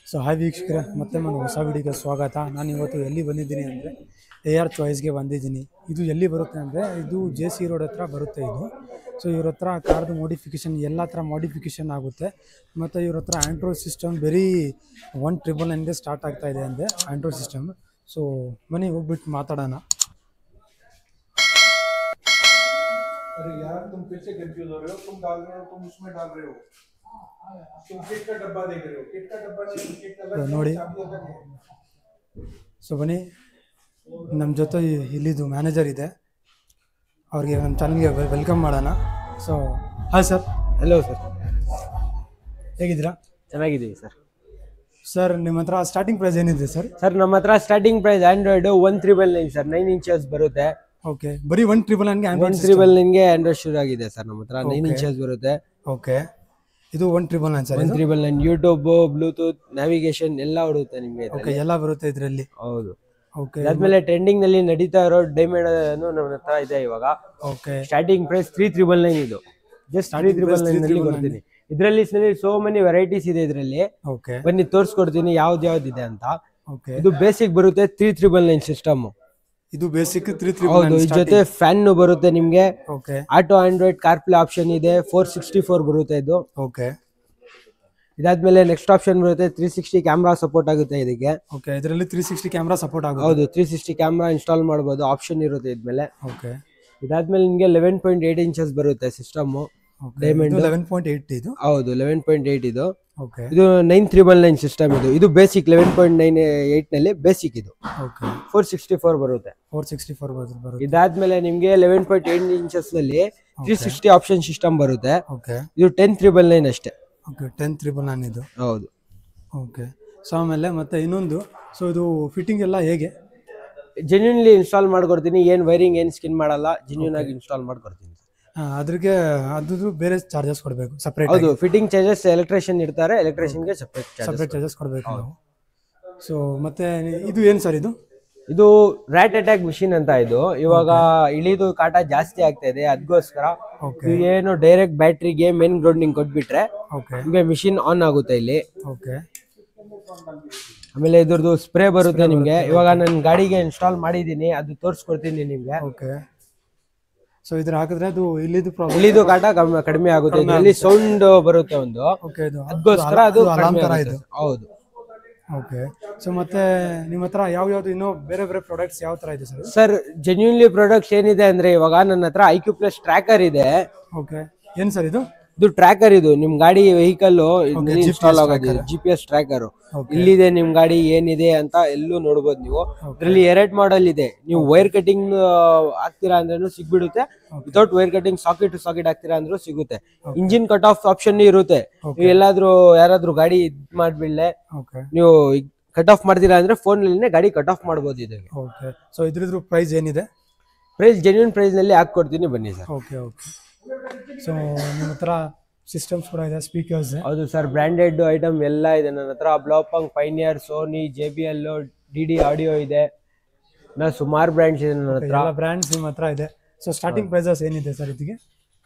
So hi ವೀಕ್ಷಕರೇ, ಮತ್ತೆ ಒಂದು ಹೊಸ ವಿಡಿಯೋಗೆ ಸ್ವಾಗತ. ನಾನು ಇವತ್ತು ಎಲ್ಲಿ ಬಂದಿದ್ದೀನಿ ಅಂದರೆ AR ಚಾಯ್ಸ್ಗೆ ಬಂದಿದ್ದೀನಿ. ಇದು ಎಲ್ಲಿ ಬರುತ್ತೆ ಅಂದರೆ ಇದು JC ರೋಡ್ ಹತ್ರ ಬರುತ್ತೆ ಇದು. ಸೊ ಇವ್ರ ಹತ್ರ ಕಾರ್ದು ಮೋಡಿಫಿಕೇಷನ್ ಎಲ್ಲ ಥರ ಮೋಡಿಫಿಕೇಷನ್ ಆಗುತ್ತೆ. ಮತ್ತು ಇವ್ರ ಹತ್ರ ಆಂಡ್ರಾಯ್ಡ್ ಸಿಸ್ಟಮ್ ಬರೀ 1999ಗೆ ಸ್ಟಾರ್ಟ್ ಆಗ್ತಾ ಇದೆ ಅಂದರೆ ಆಂಡ್ರಾಯ್ಡ್ ಸಿಸ್ಟಮ್. ಸೊ ಬನ್ನಿ ಹೋಗ್ಬಿಟ್ಟು ಮಾತಾಡೋಣ. अरे यार तुम फिर से कंफ्यूज हो रहे हो, तुम डाल रहे हो, तुम उसमें डाल रहे हो, तुम किट का डब्बा देख रहे हो, किट का डब्बा नहीं, किट अलग ನೋಡಿ. चाबी अलग है। ಸೊ ಬನ್ನಿ, ನಮ್ಮ ಜೊತೆ ಇಲ್ಲಿದು ಮ್ಯಾನೇಜರ್ ಇದೆ, ಅವ್ರಿಗೆ ನಮ್ಮ ಚಾನಲ್ಗೆ ವೆಲ್ಕಮ್ ಮಾಡೋಣ. So hi sir. Hello sir, ಹೇಗಿದ್ದೀರಾ? ಚೆನ್ನಾಗಿದ್ದೀವಿ ಸರ್. ಸರ್ ನಿಮ್ಮ ಹತ್ರ ಸ್ಟಾರ್ಟಿಂಗ್ ಪ್ರೈಸ್ ಏನಿದೆ ಸರ್? ಸರ್ ನಮ್ಮ ಹತ್ರ starting price Android 1399 sir, 9 inches ಬರುತ್ತೆ. ಓಕೆ, ಬರೀ 1999ಗೆ ಆಂಡ್ರಾಯ್ಡ್ 1399ಗೆ ಆಂಡ್ರಾಯ್ಡ್ ಶುರು ಆಗಿದೆ ಸರ್. ನಮ್ಮ ಹತ್ರ 9 ಇಂಚಸ್ ಬರುತ್ತೆ. ಓಕೆ, ಇದು 1999 ಸರ್. 1399 ಯೂಟ್ಯೂಬ್, ಬ್ಲೂಟೂತ್, ನ್ಯಾವಿಗೇಷನ್ ಎಲ್ಲ ಹೊಡುತ್ತೆ ನಿಮಗೆ. ಓಕೆ, ಎಲ್ಲ ಬರುತ್ತೆ ಇದರಲ್ಲಿ. ಹೌದು. ಓಕೆ, ಅದಾದ್ಮೇಲೆ ಟ್ರೆಂಡಿಂಗ್ ನಲ್ಲಿ ನಡೀತಾ ಇರೋ ಡೈಮಂಡ್ ನಮ್ಮ ಹತ್ರ ಇದೆ ಇವಾಗ. ಓಕೆ, ಸ್ಟಾರ್ಟಿಂಗ್ ಪ್ರೈಸ್ 3999 ಇದು. ಜಸ್ಟ್ 3999 ನಲ್ಲಿ ಬರ್ತೀನಿ. ಇದರಲ್ಲಿ ಸೋ ಮೆನಿ ವೆರೈಟೀಸ್ ಇದೆ ಇದರಲ್ಲಿ. ಓಕೆ, ಬನ್ನಿ ತೋರಿಸ್ಕೊಡ್ತೀನಿ ಯಾವ್ದು ಇದೆ ಅಂತ. ಓಕೆ, ಇದು ಬೇಸಿಕ್ ಬರುತ್ತೆ 3999 ಸಿಸ್ಟಮ್. ಇದು ಬೇಸಿಕ್ ಹೌದು. 339 ಇದ್ರ ಜೊತೆ ಫ್ಯಾನ್ ಬರುತ್ತೆ ನಿಮ್ಗೆ. Okay, auto Android CarPlay option ಇದೆ. 464 ಬರುತ್ತೆ ಇದು. ಓಕೆ, ಇದಾದ್ಮೇಲೆ ನೆಕ್ಸ್ಟ್ ಆಪ್ಷನ್ ಬರುತ್ತೆ 360 ಕ್ಯಾಮ್ರಾ ಸಪೋರ್ಟ್ ಆಗುತ್ತೆ ಇದಕ್ಕೆ. ಓಕೆ, ಇದರಲ್ಲಿ 360 ಕ್ಯಾಮ್ರಾ ಸಪೋರ್ಟ್ ಆಗುತ್ತೆ. ಹೌದು, 360 ಕ್ಯಾಮ್ರಾ ಇನ್ಸ್ಟಾಲ್ ಮಾಡಬಹುದು, ಆಪ್ಷನ್ ಇರುತ್ತೆ ಇದ್ಮೇಲೆ. ಓಕೆ, ಇದಾದ್ಮೇಲೆ ನಿಮ್ಗೆ 11.8 ಇಂಚಸ್ ಬರುತ್ತೆ ಸಿಸ್ಟಮ್. ಡೈಮಂಡ್ 11.8 ಇದು. ಹೌದು, 11.8 ಇದು. ಓಕೆ, ಇದು 9399 ಸಿಸ್ಟಮ್ ಇದು ಬೇಸಿಕ್ 11.98 ನಲ್ಲಿ ಬೇಸಿಕ್ ಇದು. ಓಕೆ, 464 ಬರುತ್ತೆ. 464 ಬರುತ್ತೆ. ಇದಾದ್ಮೇಲೆ ನಿಮ್ಗೆ 11.8 ಇಂಚಸ್ ನಲ್ಲಿ 360 ಆಪ್ಷನ್ ಸಿಸ್ಟಮ್ ಬರುತ್ತೆ. ಓಕೆ, ಇದು 10399 ಅಷ್ಟೇ. ಓಕೆ, 10399 ಇದು. ಹೌದು. ಓಕೆ, ಸೊ ಆಮೇಲೆ ಮತ್ತೆ ಇನ್ನೊಂದು, ಸೊ ಇದು ಫಿಟ್ಟಿಂಗ್ ಎಲ್ಲ ಹೇಗೆ? ಜೆನ್ಯೂನ್ಲಿ ಇನ್ಸ್ಟಾಲ್ ಮಾಡ್ಕೊಡ್ತೀನಿ. ಏನ್ ವೈರಿಂಗ್ ಏನ್ ಸ್ಕಿನ್ ಮಾಡಲ್ಲ, ಜೆನ್ಯೂನ್ ಆಗಿ ಇನ್ಸ್ಟಾಲ್ ಮಾಡ್ಕೊಡ್ತೀನಿ. ಅದ್ರಿಗೆ ಅದು ಬೇರೆ ಚಾರ್ಜಸ್ ಕೊಡಬೇಕು ಸಪ್ರೇಟ್? ಹೌದು, ಫಿಟ್ಟಿಂಗ್ ಚಾರ್ಜಸ್ ಎಲೆಕ್ಟ್ರಿಷಿಯನ್ ಇರ್ತಾರೆ, ಎಲೆಕ್ಟ್ರಿಷಿಯನ್ಗೆ ಸಪ್ರೇಟ್ ಚಾರ್ಜಸ್ ಕೊಡಬೇಕು ನಾವು. ಸೊ ಮತ್ತೆ ಇದು ಏನು ಸರ್ ಇದು? ಇದು ರ್ಯಾಟ್ ಅಟ್ಯಾಕ್ ಮಿಷಿನ್ ಅಂತ. ಇದು ಇವಾಗ ಇಳಿದು ಕಾಟ ಜಾಸ್ತಿ ಆಗ್ತಾ ಇದೆ, ಅದಕ್ಕೋಸ್ಕರ ಏನು ಡೈರೆಕ್ಟ್ ಬ್ಯಾಟ್ರಿಗೆ ಮೇನ್ ಗ್ರೌಂಡಿಂಗ್ ಕೊಟ್ಬಿಟ್ರೆ ನಿಮ್ಗೆ ಮಿಷಿನ್ ಆನ್ ಆಗುತ್ತೆ ಇಲ್ಲಿ. ಓಕೆ, ಆಮೇಲೆ ಇದ್ರದ್ದು ಸ್ಪ್ರೇ ಬರುತ್ತೆ ನಿಮ್ಗೆ. ಇವಾಗ ನನ್ನ ಗಾಡಿಗೆ ಇನ್ಸ್ಟಾಲ್ ಮಾಡಿದೀನಿ, ಅದು ತೋರಿಸ್ಕೊಡ್ತೀನಿ ನಿಮ್ಗೆ. ಓಕೆ, ಸೊ ಇದ್ರ ಹಾಕಿದ್ರೆ ಅದು ಇಳಿದು ಕಾಟ ಕಡಿಮೆ ಆಗುತ್ತೆ. ಇದರಲ್ಲಿ ಸೌಂಡ್ ಬರುತ್ತೆ ಒಂದು, ಅದಕ್ಕೋಸ್ಕರ ಅದು ಅಲಾರ್ಮ್ ತರ ಇದು. ಹೌದು. ಓಕೆ, ಸೊ ಮತ್ತೆ ನಿಮ್ಮ ಹತ್ರ ಯಾವ್ದು ಇನ್ನೂ ಬೇರೆ ಬೇರೆ ಪ್ರಾಡಕ್ಟ್ಸ್ ಯಾವ ತರ ಇದೆ ಸರ್? ಸರ್ ಜೆನ್ಯೂನ್ಲಿ ಪ್ರಾಡಕ್ಟ್ಸ್ ಏನಿದೆ ಅಂದ್ರೆ ಇವಾಗ ನನ್ನ ಹತ್ರ IQ+ ಟ್ರ್ಯಾಕರ್ ಇದೆ. ಓಕೆ, ಏನ್ ಸರ್ ಇದು? ಇದು ಟ್ರ್ಯಾಕರ್. ಇದು ನಿಮ್ ಗಾಡಿ ವೆಹಿಕಲ್ ಇನ್ಸ್ಟಾಲ್ ಆಗೋದು GPS ಟ್ರ್ಯಾಕರ್. ಇಲ್ಲಿದೆ ನಿಮ್ ಗಾಡಿ ಏನಿದೆ ಅಂತ ಎಲ್ಲೂ ನೋಡಬಹುದು ನೀವು. ಇದರಲ್ಲಿ 2 ಮಾಡೆಲ್ ಇದೆ. ನೀವು ವೈರ್ ಕಟಿಂಗ್ ಹಾಕ್ತೀರಾ ಅಂದ್ರೂ ಸಿಗ್ಬಿಡುತ್ತೆ, without wire cutting socket to socket ಹಾಕ್ತೀರಾ ಅಂದ್ರೂ ಸಿಗುತ್ತೆ. ಇಂಜಿನ್ ಕಟ್ ಆಫ್ ಆಪ್ಷನ್ ಇರುತ್ತೆ. ನೀವು ಎಲ್ಲಾದ್ರೂ ಯಾರಾದ್ರೂ ಗಾಡಿ ಮಾಡ್ಬಿಡ್ಲೆ ನೀವು ಕಟ್ ಆಫ್ ಮಾಡ್ತೀರಾ ಅಂದ್ರೆ ಫೋನ್ ನಲ್ಲಿ ಗಾಡಿ ಕಟ್ ಆಫ್ ಮಾಡಬಹುದು ಇದಕ್ಕೆ. ಓಕೆ, ಸೊ ಇದ್ರದ್ದು ಪ್ರೈಸ್ ಏನಿದೆ? ಪ್ರೈಸ್ ಜೆನ್ಯೂನ್ ಪ್ರೈಸ್ ನಲ್ಲಿ ಹಾಕೊಡ್ತೀನಿ, ಬನ್ನಿ ಸರ್. ಓಕೆ, ಓಕೆ, ಸೊ ನಿಮ್ಮ ಹತ್ರ ಸಿಸ್ಟಮ್ಸ್ ಕೂಡ ಇದೆ, ಸ್ಪೀಕರ್ಸ್? ಹೌದು ಸರ್, ಬ್ರಾಂಡೆಡ್ ಐಟಮ್ ಎಲ್ಲ ಇದೆ ನನ್ನ ಹತ್ರ. Blaupunkt, Pioneer, Sony, JBL, DD audio ಇದೆ. ಸುಮಾರು ಬ್ರ್ಯಾಂಡ್ಸ್ ಇದೆ ನನ್ನ ಹತ್ರ. ಎಲ್ಲ ಬ್ರ್ಯಾಂಡ್ಸ್ ನಿಮ್ಮ ಹತ್ರ ಇದೆ. ಸೊ ಸ್ಟಾರ್ಟಿಂಗ್ ಪ್ರೈಸಸ್ ಏನಿದೆ ಸರ್ ಇದಕ್ಕೆ?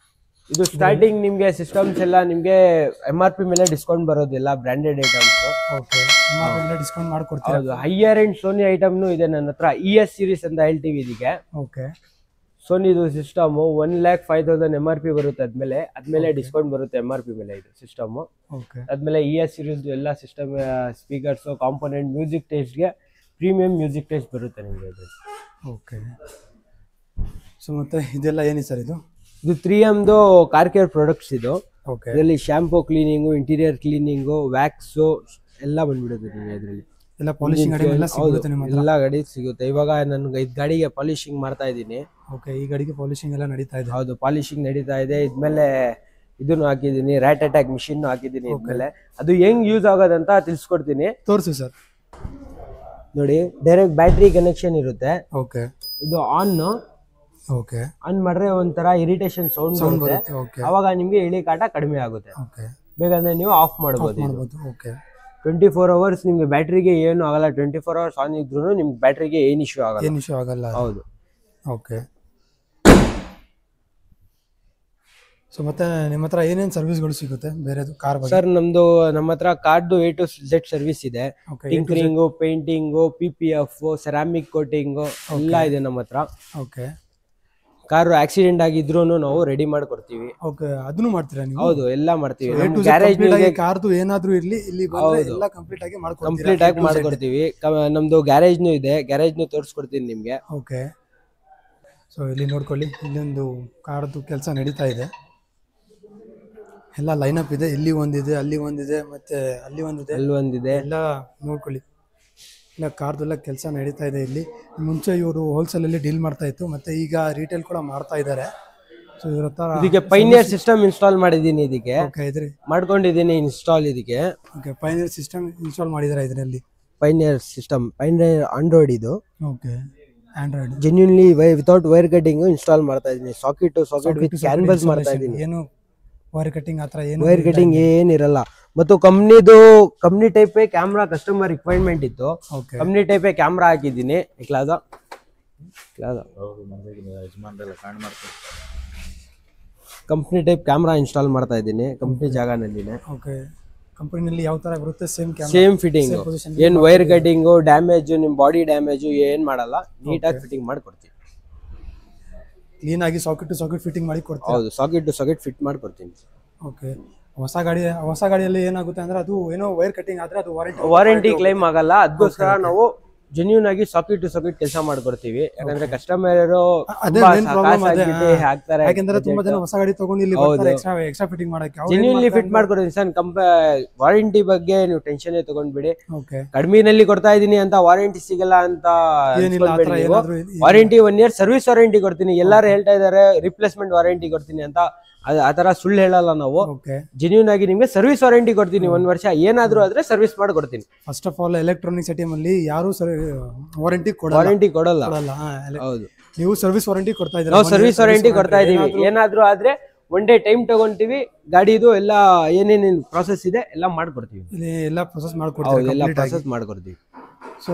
ಇದು ಸ್ಟಾರ್ಟಿಂಗ್ ನಿಮ್ಗೆ ಸಿಸ್ಟಮ್ಸ್ ಎಲ್ಲ ನಿಮ್ಗೆ MRP ಮೇಲೆ ಡಿಸ್ಕೌಂಟ್ ಬರೋದಿಲ್ಲ, ಬ್ರಾಂಡೆಡ್ ಐಟಮ್ಸ್. ಓಕೆ, ಡಿಸ್ಕೌಂಟ್ ಮಾಡ್ಕೊಡ್ತೀರಾ? ಹೌದು. ಹೈಯರ್ ಅಂಡ್ ಸೋನಿ ಐಟಮ್ನು ಇದೆ ನನ್ನ ಹತ್ರ. ES ಸೀರೀಸ್ ಅಂತ ಹೇಳ್ತೀವಿ ಇದಕ್ಕೆ. ಓಕೆ, ಸೋನಿದು ಸಿಸ್ಟಮ್ 1,05,000 MRP ಬರುತ್ತೆ. ಅದ್ಮೇಲೆ ಡಿಸ್ಕೌಂಟ್ ಬರುತ್ತೆ MRP ಮೇಲೆ ಇದು ಸಿಸ್ಟಮ್. ಓಕೆ, ಅದ್ಮೇಲೆ ES ಸೀರೀಸ್ ಎಲ್ಲ ಸಿಸ್ಟಮ್, ಸ್ಪೀಕರ್ಸ್, ಕಾಂಪೋನೆಂಟ್, ಮ್ಯೂಸಿಕ್ ಟೇಸ್ಟ್ಗೆ ಪ್ರೀಮಿಯಂ ಮ್ಯೂಸಿಕ್ ಟೇಸ್ಟ್ ಬರುತ್ತೆ ನಿಮಗೆ ಇದು. ಓಕೆ, ಸೊ ಮತ್ತೆ ಇದೆಲ್ಲ ಏನಿದೆ ಸರ್ ಇದು? ಇದು 3Mದು ಕಾರ್ ಕೇರ್ ಪ್ರಾಡಕ್ಟ್ಸ್ ಇದು. ಓಕೆ, ಇದರಲ್ಲಿ shampoo cleaning, interior cleaning, wax ಎಲ್ಲ ಬಂದ್ಬಿಡುತ್ತೆ ನಿಮಗೆ. ಇದರಲ್ಲಿ ಎಲ್ಲ ಪಾಲಿಶಿಂಗ್ ಎಲ್ಲ ಸಿಗುತ್ತೆ ನಿಮ್ಮ ಹತ್ರ? ಎಲ್ಲ ಗಾಡಿ ಸಿಗುತ್ತೆ. ಇವಾಗ ನಾನು ಈ ಗಾಡಿಗೆ ಪಾಲಿಶಿಂಗ್ ಮಾಡ್ತಾ ಇದ್ದೀನಿ. ಓಕೆ, ಈ ಗಾಡಿಗೆ ಪಾಲಿಶಿಂಗ್ ಎಲ್ಲ ನಡೀತಾ ಇದೆ? ಹೌದು, ಪಾಲಿಶಿಂಗ್ ನಡೀತಾ ಇದೆ. ಇದ್ಮೇಲೆ ಇದನ್ನು ಹಾಕಿದ್ದೀನಿ, ರ್ಯಾಟ್ ಅಟ್ಯಾಕ್ ಮಿಷಿನ್ ಹಾಕಿದ್ದೀನಿ. ಇದ್ಮೇಲೆ ಅದು ಹೆಂಗ್ ಯೂಸ್ ಆಗೋದಂತ ತಿಳಿಸ್ಕೊಡ್ತೀನಿ, ತೋರಿಸಿ ಸರ್. ನೋಡಿ, ಡೈರೆಕ್ಟ್ ಬ್ಯಾಟ್ರಿ ಕನೆಕ್ಷನ್ ಇರುತ್ತೆ. ಓಕೆ, ಇದು ಆನ್. ಓಕೆ, ಆನ್ ಮಾಡ್ರೆ ಒಂಥರ ಇರಿಟೇಷನ್ ಸೌಂಡ್ ಬರುತ್ತೆ. ಓಕೆ, ಅವಾಗ ನಿಮ್ಗೆ ಇಳಿ ಕಾಟ ಕಡಿಮೆ ಆಗುತ್ತೆ. ಓಕೆ, ಬೇಕಂದ್ರೆ ನೀವು ಆಫ್ ಮಾಡಬಹುದು. ಓಕೆ, 24 hours ನಿಮ್ಗೆ ಬ್ಯಾಟ್ರಿಗೆ ಏನು ಆಗಲ್ಲ. 24 hours ಆನ್ ಇದ್ರೂ ನಿಮ್ಗೆ ಬ್ಯಾಟ್ರಿಗೆ ಏನು ಇಶ್ಯೂ ಆಗಲ್ಲ. ಹೌದು. ಓಕೆ, ಸೊ ಮತ್ತೆ ನಿಮ್ಮ ಹತ್ರ ಏನೇನು ಸರ್ವಿಸ್ಗಳು ಸಿಗುತ್ತೆ ಬೇರೆದು ಕಾರ್ ಬಗ್ಗೆ? ಸರ್ ನಮ್ಮ ಹತ್ರ ಕಾರ್ದು A to Z ಸರ್ವಿಸ್ ಇದೆ. Tinkering, painting, PPF, ceramic coating ಎಲ್ಲ ಇದೆ ನಮ್ಮ ಹತ್ರ. ಓಕೆ. ಕಾರು ಆಕ್ಸಿಡೆಂಟ್ ಆಗಿದ್ರು ನಾವು ರೆಡಿ ಮಾಡ್ಕೊಡ್ತೀವಿ. ಓಕೆ, ಅದನ್ನು ಮಾಡ್ತೀರಾ ನೀವು? ಹೌದು, ಎಲ್ಲ ಮಾಡ್ತೀವಿ. ಗ್ಯಾರೇಜ್ ಕಾರ್ದು ಏನಾದ್ರೂ ಇರ್ಲಿ, ಇಲ್ಲಿ ಬಂದ್ರೆ ಎಲ್ಲ ಕಂಪ್ಲೀಟ್ ಆಗಿ ಮಾಡ್ಕೊಡ್ತೀವಿ. ನಮ್ದು ಗ್ಯಾರೇಜ್ನು ಇದೆ, ಗ್ಯಾರೇಜ್ನು ತೋರಿಸ್ಕೊಡ್ತೀನಿ ನಿಮ್ಗೆ. ಓಕೆ. ಸೊ ಇಲ್ಲಿ ನೋಡ್ಕೊಳ್ಳಿ, ಇಲ್ಲೊಂದು ಕಾರ್ದು ಕೆಲಸ ನಡೀತಾ ಇದೆ. ಎಲ್ಲ ಲೈನಪ್ ಇದೆ. ಇಲ್ಲಿ ಒಂದಿದೆ, ಅಲ್ಲಿ ಒಂದಿದೆ, ಮತ್ತೆ ಅಲ್ಲಿ ಒಂದಿದೆ, ಎಲ್ಲ ನೋಡ್ಕೊಳ್ಳಿ. ಇಲ್ಲ ಕಾರ್ದೆಲ್ಲ ಕೆಲಸ ನಡೀತಾ ಇದೆ ಇಲ್ಲಿ. ಮುಂಚೆ ಇವರು ಹೋಲ್ಸೇಲಲ್ಲಿ ಡೀಲ್ ಮಾಡ್ತಾ ಇತ್ತು, ಮತ್ತೆ ಈಗ ರಿಟೇಲ್ ಕೂಡ ಮಾಡ್ತಾ ಇದ್ದಾರೆ. ಸೊ ಇವ್ರ ಹತ್ರ ಇದಕ್ಕೆ ಪೈನಿಯರ್ ಸಿಸ್ಟಮ್ ಇನ್ಸ್ಟಾಲ್ ಮಾಡಿದ್ದೀನಿ. ಇದಕ್ಕೆ ಮಾಡ್ಕೊಂಡಿದ್ದೀನಿ ಇನ್ಸ್ಟಾಲ್. ಇದಕ್ಕೆ ಓಕೆ, ಪೈನಿಯರ್ ಸಿಸ್ಟಮ್ ಇನ್ಸ್ಟಾಲ್ ಮಾಡಿದ್ದಾರೆ ಇದರಲ್ಲಿ. ಪೈನಿಯರ್ ಸಿಸ್ಟಮ್, ಪೈನಿಯರ್ ಆಂಡ್ರಾಯ್ಡ್ ಇದು. Okay, Android. Genuinely without wire cutting install ಮಾಡ್ತಾ ಇದ್ದೀನಿ. ಸಾಕೆಟ್ ವಿತ್ ಕ್ಯಾನ್ವಾಸ್ ಮಾಡ್ತಾ ಇದ್ದೀನಿ. ಏನು ವೈರ್ ಕಟಿಂಗ್ ಹತ್ರ ಏನು ವೈರ್ ಕಟಿಂಗ್ ಏನಿರಲ್ಲ. ಮತ್ತು company type camera customer requirement ಇತ್ತು. ಕಂಪ್ನಿ ಟೈಪ್ ಕ್ಯಾಮ್ರಾ ಹಾಕಿದ್ದೀನಿ. ಕಂಪ್ನಿ ಟೈಪ್ ಕ್ಯಾಮ್ರಾ ಇನ್ಸ್ಟಾಲ್ ಮಾಡ್ತಾ ಇದ್ದೀನಿ ಕಂಪ್ನಿ ಜಾಗನಲ್ಲಿನೇ. ಓಕೆ, ಕಂಪನಿಯಲ್ಲಿ ಯಾವ ತರ ಬರುತ್ತೆ ಸೇಮ್ ಫಿಟ್ಟಿಂಗ್. ಏನ್ ವೈರ್ ಕಟಿಂಗು, ಡ್ಯಾಮೇಜ್, ನಿಮ್ ಬಾಡಿ ಡ್ಯಾಮೇಜ್ ಏನ್ ಮಾಡಲ್ಲ. ನೀಟಾಗಿ ಫಿಟ್ಟಿಂಗ್ ಮಾಡ್ಕೊಡ್ತೀನಿ. ಕ್ಲೀನ್ ಆಗಿ ಸಾಕೆಟ್ ಟು ಸಾಕೆಟ್ ಫಿಟ್ಟಿಂಗ್ ಮಾಡಿ ಕೊಡ್ತೀವಿ. ಹೌದು, ಸಾಕೆಟ್ ಟು ಸಾಕೆಟ್ ಫಿಟ್ ಮಾಡ್ಕೊಡ್ತೀನಿ. ಓಕೆ. ಹೊಸ ಗಾಡಿಯಲ್ಲಿ ಏನಾಗುತ್ತೆ ಅಂದ್ರೆ ಅದು ಏನೋ ವೈರ್ ಕಟಿಂಗ್ ಆದ್ರೆ ಅದು ವಾರಂಟಿ ಕ್ಲೈಮ್ ಆಗಲ್ಲ. ಅದಕ್ಕೋಸ್ಕರ ನಾವು ಜೆನ್ಯೂನ್ ಆಗಿ ಸಾಕೆಟ್ ಟು ಸಾಕೆಟ್ ಕೆಲಸ ಮಾಡ್ಕೊಡ್ತೀವಿ. ಯಾಕಂದ್ರೆ ಕಸ್ಟಮರ್ ಹಾಕ್ತಾರೆ. ಯಾಕಂದ್ರೆ ತುಂಬಾ ಜನ ಹೊಸ ಗಾಡಿ ತಗೊಂಡು ಇಲ್ಲಿ ಬರ್ತಾರೆ ಎಕ್ಸ್ಟ್ರಾ ಫಿಟ್ಟಿಂಗ್ ಮಾಡಕ್ಕೆ. ಜೆನ್ಯೂನ್ಲಿ ಫಿಟ್ ಮಾಡ್ಕೊಡ್ತೀನಿ ಸರ್. ವಾರಂಟಿ ಬಗ್ಗೆ ನೀವು ಟೆನ್ಷನ್ ತಗೊಂಡ್ಬಿಡಿ. ಓಕೆ, ಕಡಿಮೆನಲ್ಲಿ ಕೊಡ್ತಾ ಇದೀನಿ ಅಂತ ವಾರಂಟಿ ಸಿಗಲ್ಲ ಅಂತ ವಾರಂಟಿ 1 year ಸರ್ವಿಸ್ ವಾರಂಟಿ ಕೊಡ್ತೀನಿ. ಎಲ್ಲಾರು ಹೇಳ್ತಾ ಇದಾರೆ ರಿಪ್ಲೇಸ್ಮೆಂಟ್ ವಾರಂಟಿ ಕೊಡ್ತೀನಿ ಅಂತ. ಆತರ ಸುಳ್ಳು ಹೇಳಲ್ಲ ನಾವು. ಜೆನ್ಯೂನ್ ಆಗಿ ನಿಮ್ಗೆ ಸರ್ವಿಸ್ ವಾರಂಟಿ ಕೊಡ್ತೀನಿ. 1 ವರ್ಷ ಏನಾದ್ರೂ ಆದ್ರೆ ಸರ್ವಿಸ್ ಮಾಡ್ಕೊಡ್ತೀನಿ. First of all electronics item ಅಲ್ಲಿ ಯಾರು ವಾರಂಟಿ ಕೊಡಲ್ಲ. ಹೌದು, ನೀವು ಸರ್ವಿಸ್ ವಾರಂಟಿ ಕೊಡ್ತಾ ಇದ್ದೀರಾ? ನಾವು ಸರ್ವಿಸ್ ವಾರಂಟಿ ಕೊಡ್ತಾ ಇದೀವಿ. ಏನಾದ್ರೂ ಆದ್ರೆ 1 day ಟೈಮ್ ತಗೊಂತೀವಿ. ಗಾಡಿದು ಎಲ್ಲ ಏನೇನು ಪ್ರಾಸೆಸ್ ಇದೆ ಎಲ್ಲ ಮಾಡ್ಕೊಡ್ತೀವಿ. ಎಲ್ಲ ಪ್ರೊಸೆಸ್ ಮಾಡ್ಕೊಡ್ತೀವಿ. ಸೊ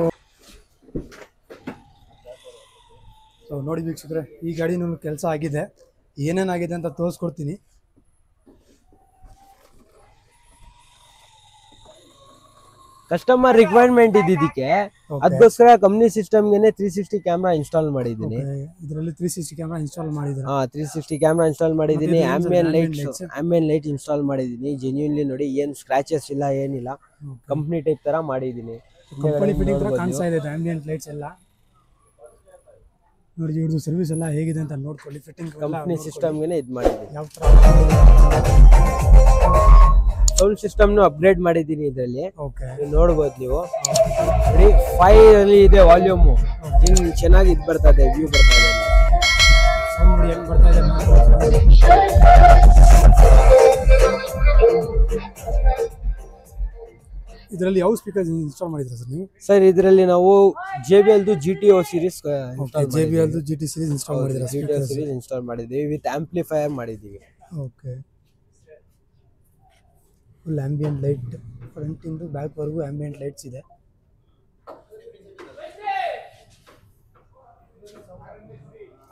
ನೋಡಿ ವೀಕ್ಷಕರೇ, ಈ ಗಾಡಿ ನಮ್ಗೆ ಕೆಲಸ ಆಗಿದೆ. ಏನೇನಾಗಿದೆ ಅಂತ ತೋರಿಸ್ಕೊಡ್ತೀನಿ. ಕಸ್ಟಮರ್ ರಿಕ್ವೈರ್ಮೆಂಟ್ ಇದಕ್ಕೆ, ಅದಕ್ಕೋಸ್ಕರ ಕಂಪ್ನಿ ಸಿಸ್ಟಮ್ಗೆ 360 ಕ್ಯಾಮ್ರಾ ಇನ್ಸ್ಟಾಲ್ ಮಾಡಿದ್ದೀನಿ. ಇದರಲ್ಲಿ 360 ಕ್ಯಾಮ್ರಾ ಇನ್ಸ್ಟಾಲ್ ಮಾಡಿದ್ದೀನಿ. 360 ಕ್ಯಾಮ್ರಾ ಇನ್ಸ್ಟಾಲ್ ಮಾಡಿದ್ದೀನಿ. ಆಂಬಿಯನ್ ಲೈಟ್ ಇನ್ಸ್ಟಾಲ್ ಮಾಡಿದ್ದೀನಿ. ಜೆನ್ಯೂನ್ಲಿ ನೋಡಿ, ಏನ್ ಸ್ಕ್ರಾಚಸ್ ಇಲ್ಲ, ಏನಿಲ್ಲ. ಕಂಪ್ನಿ ಟೈಪ್ ತರ ಮಾಡಿದ್ದೀನಿ. ಕಂಪನಿ ಫಿಟ್ಟಿಂಗ್ ತರ ಕಾಣಿಸ್ತಾ ಇದೆ. ಆಂಬಿಯಂಟ್ ಲೈಟ್ಸ್ ಎಲ್ಲ ನೋಡಿ. ಇವ್ರದ್ದು ಸರ್ವಿಸ್ ಎಲ್ಲ ಹೇಗಿದೆ ಅಂತ ನೋಡ್ಕೊಳ್ಳಿ. ಫಿಟ್ಟಿಂಗ್ ಕಂಪ್ನಿ ಸಿಸ್ಟಮ್ಗೆ ಇದು ಮಾಡಿದ್ದೀನಿ. ಯಾವ ತರ ಸೌಂಡ್ ಸಿಸ್ಟಮ್ನು ಅಪ್ಗ್ರೇಡ್ ಮಾಡಿದ್ದೀನಿ ಇದರಲ್ಲಿ. ಓಕೆ, ನೋಡ್ಬೋದು ನೀವು. 5 ಅಲ್ಲಿ ಇದೆ ವಾಲ್ಯೂಮ್. ಚೆನ್ನಾಗಿ ಇದು ಬರ್ತಾ ಇದೆ, ವ್ಯೂ ಬರ್ತಾ ಇದೆ. ಸೌಂಡ್ ನೋಡಿ ಹೆಂಗ್ ಬರ್ತಾ ಇದೆ. ಇದರಲ್ಲಿ ಯಾವ ಸ್ಪೀಕರ್ ಇನ್ಸ್ಟಾಲ್ ಮಾಡಿದ್ರಾ ಸರ್ ನೀವು? ಸರ್ ಇದರಲ್ಲಿ ನಾವು JBL GTO series JBL GT series install ಮಾಡಿದ್ರಾ? GTO ಸೀರೀಸ್ ಇನ್ಸ್ಟಾಲ್ ಮಾಡಿದ್ದೀವಿ. ವಿತ್ ಆಂಪ್ಲಿಫೈಯರ್ ಮಾಡಿದ್ದೀವಿ. Okay, full ambient light, front ಇಂದ ಬ್ಯಾಕ್ ವರೆಗೂ ಆಂಬಿಯಂಟ್ ಲೈಟ್ಸ್ ಇದೆ.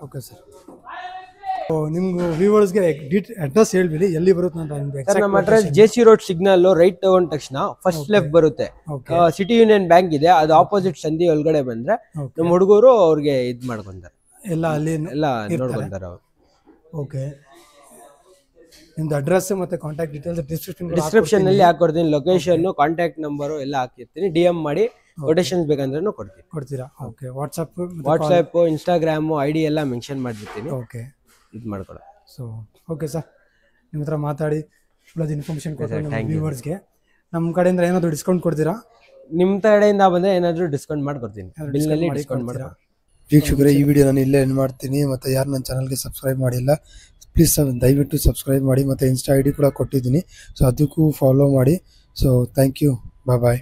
ಓಕೆ ಸರ್, ನಿಮ್ಗೆ ವ್ಯೂವರ್ಸ್ಗೆ ಅಡ್ರೆಸ್ ಹೇಳ್ಬಿಡಿ, ಎಲ್ಲಿ ಬರುತ್ತೆ ಅಂತ. ನಮ್ಮ address JC road signal right ತಗೊಂಡ ತಕ್ಷಣ ಫಸ್ಟ್ ಲೆಫ್ಟ್ ಬರುತ್ತೆ. ಸಿಟಿ ಯೂನಿಯನ್ ಬ್ಯಾಂಕ್ ಇದೆ, ಅದು ಆಪೋಸಿಟ್ ಸಂಧಿ ಒಳಗಡೆ ಬಂದ್ರೆ ನಮ್ಮ ಹುಡುಗರು ಅವ್ರಿಗೆ ಇದ್ ಮಾಡ್ಕೊಂತಾರೆ. ಎಲ್ಲ ನೋಡ್ಕೊಂತಾರೆ ಅವ್ರು. ಓಕೆ, ನಿಮ್ದು ಅಡ್ರೆಸ್ ಮತ್ತೆ ಕಾಂಟ್ಯಾಕ್ಟ್ ಡೀಟೇಲ್ಸ್ ಡಿಸ್ಕ್ರಿಪ್ಷನ್ ಅಲ್ಲಿ ಹಾಕೊಡ್ತೀನಿ. ಲೊಕೇಶನ್, ಕಾಂಟ್ಯಾಕ್ಟ್ ನಂಬರ್ ಎಲ್ಲ ಹಾಕಿರ್ತೀನಿ. DM ಮಾಡಿ ಕೊಟೇಶನ್ಸ್ ಬೇಕಂದ್ರೂ ಕೊಡ್ತೀರಾ? ಓಕೆ, ವಾಟ್ಸ್ಆಪ್, ಇನ್ಸ್ಟಾಗ್ರಾಮ್ ID ಎಲ್ಲ ಮೆನ್ಷನ್ ಮಾಡಿರ್ತೀನಿ. ಓಕೆ, ಇದು ಮಾಡ್ಕೊಳ. ಸೊ ಓಕೆ ಸರ್, ನಿಮ್ಮ ಹತ್ರ ಮಾತಾಡಿ ಫುಲ್ ಇನ್ಫಾರ್ಮೇಶನ್ ಕೊಡ್ತೀನಿ ನಮ್ಮ ವ್ಯೂವರ್ಸ್ಗೆ. ನಮ್ಮ ಕಡೆಯಿಂದ ಏನಾದರೂ ಡಿಸ್ಕೌಂಟ್ ಕೊಡ್ತೀರಾ? ನಿಮ್ಮ ಕಡೆಯಿಂದ ಬಂದರೆ ಏನಾದರೂ ಡಿಸ್ಕೌಂಟ್ ಮಾಡ್ಕೊಡ್ತೀನಿ. ಬಿಲ್ನಲ್ಲಿ ಡಿಸ್ಕೌಂಟ್ ಮಾಡ್ತೀರಾ? ವೀಕ್ಷಕರೇ, ಈ ವಿಡಿಯೋ ನಾನು ಇಲ್ಲೇ ಎಂಡ್ ಮಾಡ್ತೀನಿ. ಮತ್ತು ಯಾರು ನನ್ನ ಚಾನಲ್ಗೆ ಸಬ್ಸ್ಕ್ರೈಬ್ ಮಾಡಿಲ್ಲ ಪ್ಲೀಸ್ ದಯವಿಟ್ಟು ಸಬ್ಸ್ಕ್ರೈಬ್ ಮಾಡಿ. ಮತ್ತು ಇನ್ಸ್ಟಾ ID ಕೂಡ ಕೊಟ್ಟಿದ್ದೀನಿ, ಸೊ ಅದಕ್ಕೂ ಫಾಲೋ ಮಾಡಿ. So thank you, bye.